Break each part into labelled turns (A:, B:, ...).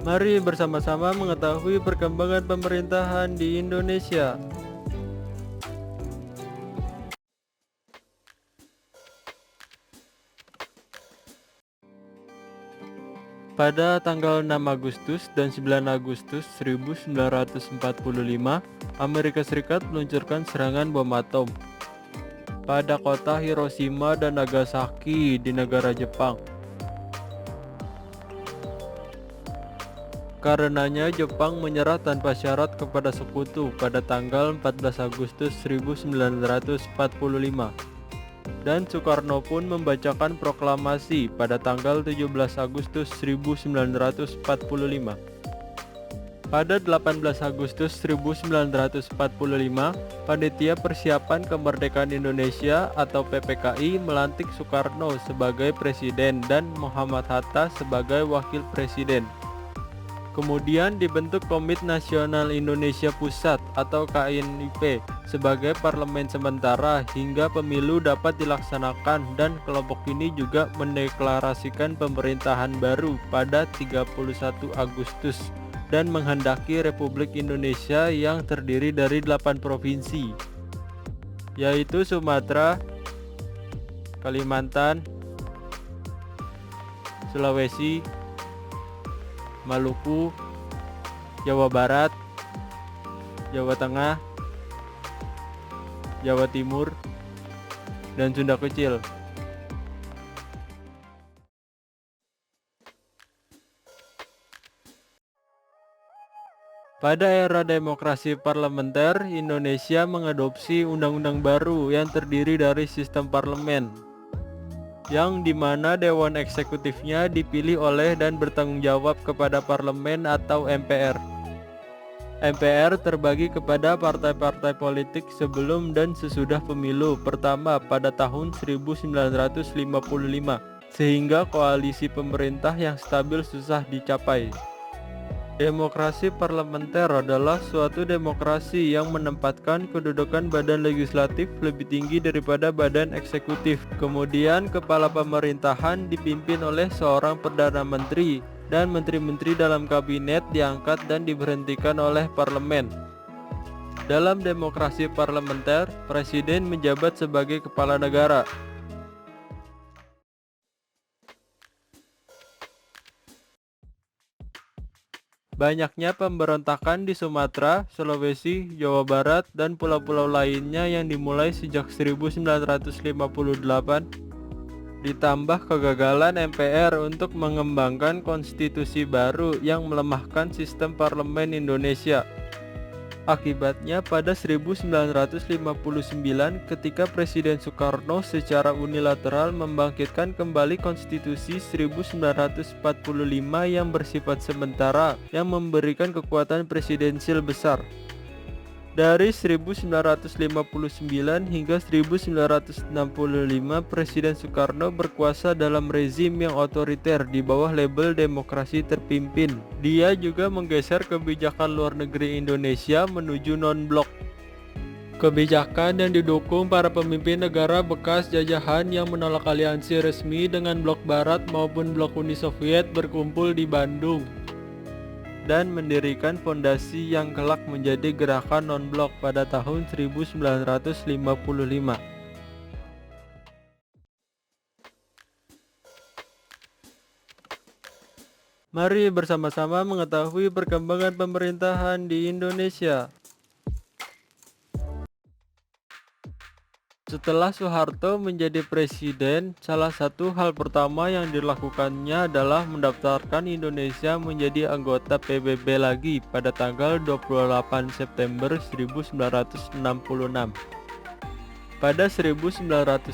A: Mari bersama-sama mengetahui perkembangan pemerintahan di Indonesia. Pada tanggal 6 Agustus dan 9 Agustus 1945, Amerika Serikat meluncurkan serangan bom atom pada kota Hiroshima dan Nagasaki di negara Jepang. Karenanya Jepang menyerah tanpa syarat kepada sekutu pada tanggal 14 Agustus 1945. Dan Soekarno pun membacakan proklamasi pada tanggal 17 Agustus 1945. Pada 18 Agustus 1945, Panitia Persiapan Kemerdekaan Indonesia atau PPKI melantik Soekarno sebagai presiden dan Muhammad Hatta sebagai wakil presiden. Kemudian dibentuk Komite Nasional Indonesia Pusat atau KNIP sebagai parlemen sementara hingga pemilu dapat dilaksanakan, dan kelompok ini juga mendeklarasikan pemerintahan baru pada 31 Agustus dan menghendaki Republik Indonesia yang terdiri dari 8 provinsi, yaitu Sumatera, Kalimantan, Sulawesi, Maluku, Jawa Barat, Jawa Tengah, Jawa Timur, dan Sunda Kecil. Pada era demokrasi parlementer, Indonesia mengadopsi undang-undang baru yang terdiri dari sistem parlemen, yang dimana Dewan Eksekutifnya dipilih oleh dan bertanggung jawab kepada Parlemen atau MPR. MPR terbagi kepada partai-partai politik sebelum dan sesudah pemilu pertama pada tahun 1955, sehingga koalisi pemerintah yang stabil susah dicapai. Demokrasi parlementer adalah suatu demokrasi yang menempatkan kedudukan badan legislatif lebih tinggi daripada badan eksekutif. Kemudian kepala pemerintahan dipimpin oleh seorang perdana menteri, dan menteri-menteri dalam kabinet diangkat dan diberhentikan oleh parlemen. Dalam demokrasi parlementer, presiden menjabat sebagai kepala negara. Banyaknya pemberontakan di Sumatera, Sulawesi, Jawa Barat, dan pulau-pulau lainnya yang dimulai sejak 1958, ditambah kegagalan MPR untuk mengembangkan konstitusi baru yang melemahkan sistem parlemen Indonesia. Akibatnya pada 1959, ketika Presiden Soekarno secara unilateral membangkitkan kembali konstitusi 1945 yang bersifat sementara yang memberikan kekuatan presidensial besar. Dari 1959 hingga 1965, Presiden Soekarno berkuasa dalam rezim yang otoriter di bawah label demokrasi terpimpin. Dia juga menggeser kebijakan luar negeri Indonesia menuju non-blok. Kebijakan yang didukung para pemimpin negara bekas jajahan yang menolak aliansi resmi dengan blok Barat maupun blok Uni Soviet berkumpul di Bandung dan mendirikan fondasi yang kelak menjadi gerakan non-blok pada tahun 1955. Mari bersama-sama mengetahui perkembangan pemerintahan di Indonesia. Setelah Soeharto menjadi presiden, salah satu hal pertama yang dilakukannya adalah mendaftarkan Indonesia menjadi anggota PBB lagi pada tanggal 28 September 1966. Pada 1968,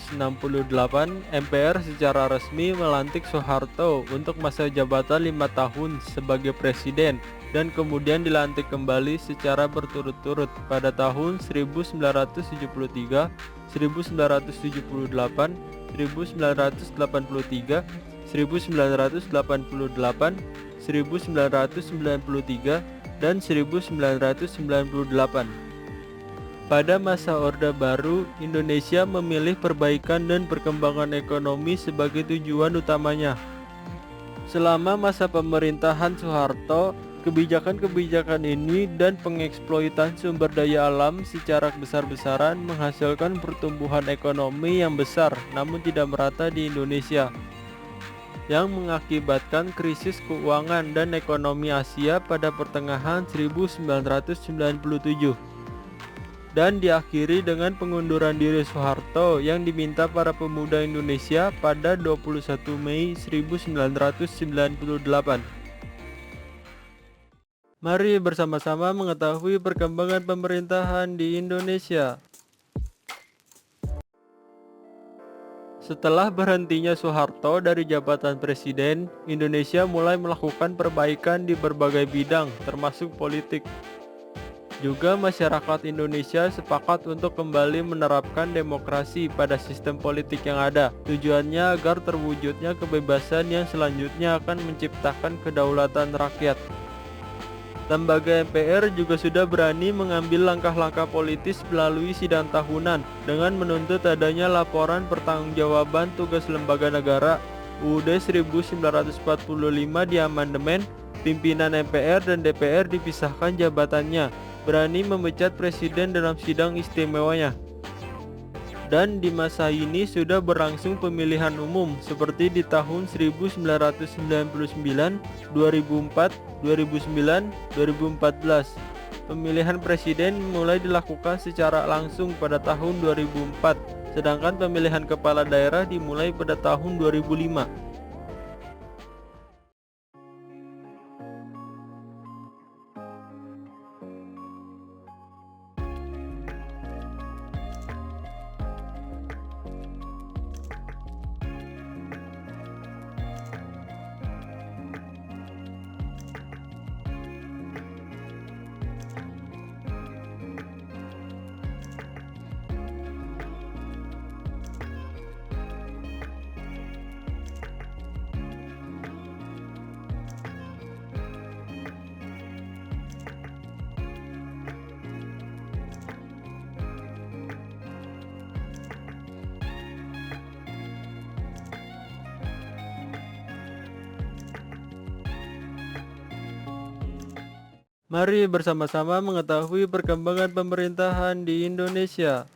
A: MPR secara resmi melantik Soeharto untuk masa jabatan 5 tahun sebagai presiden, dan kemudian dilantik kembali secara berturut-turut pada tahun 1973, 1978, 1983, 1988, 1993, dan 1998. Pada masa Orde Baru, Indonesia memilih perbaikan dan perkembangan ekonomi sebagai tujuan utamanya. Selama masa pemerintahan Soeharto, kebijakan-kebijakan ini dan pengeksploitan sumber daya alam secara besar-besaran menghasilkan pertumbuhan ekonomi yang besar namun tidak merata di Indonesia, yang mengakibatkan krisis keuangan dan ekonomi Asia pada pertengahan 1997 dan diakhiri dengan pengunduran diri Soeharto yang diminta para pemuda Indonesia pada 21 Mei 1998. Mari bersama-sama mengetahui perkembangan pemerintahan di Indonesia. Setelah berhentinya Soeharto dari jabatan presiden, Indonesia mulai melakukan perbaikan di berbagai bidang, termasuk politik. Juga masyarakat Indonesia sepakat untuk kembali menerapkan demokrasi pada sistem politik yang ada. Tujuannya agar terwujudnya kebebasan yang selanjutnya akan menciptakan kedaulatan rakyat. Lembaga MPR juga sudah berani mengambil langkah-langkah politis melalui sidang tahunan dengan menuntut adanya laporan pertanggungjawaban tugas lembaga negara UUD 1945 di amandemen, pimpinan MPR dan DPR dipisahkan jabatannya, berani memecat presiden dalam sidang istimewanya. Dan di masa ini sudah berlangsung pemilihan umum seperti di tahun 1999, 2004, 2009, 2014. Pemilihan presiden mulai dilakukan secara langsung pada tahun 2004, sedangkan pemilihan kepala daerah dimulai pada tahun 2005. Mari bersama-sama mengetahui perkembangan pemerintahan di Indonesia.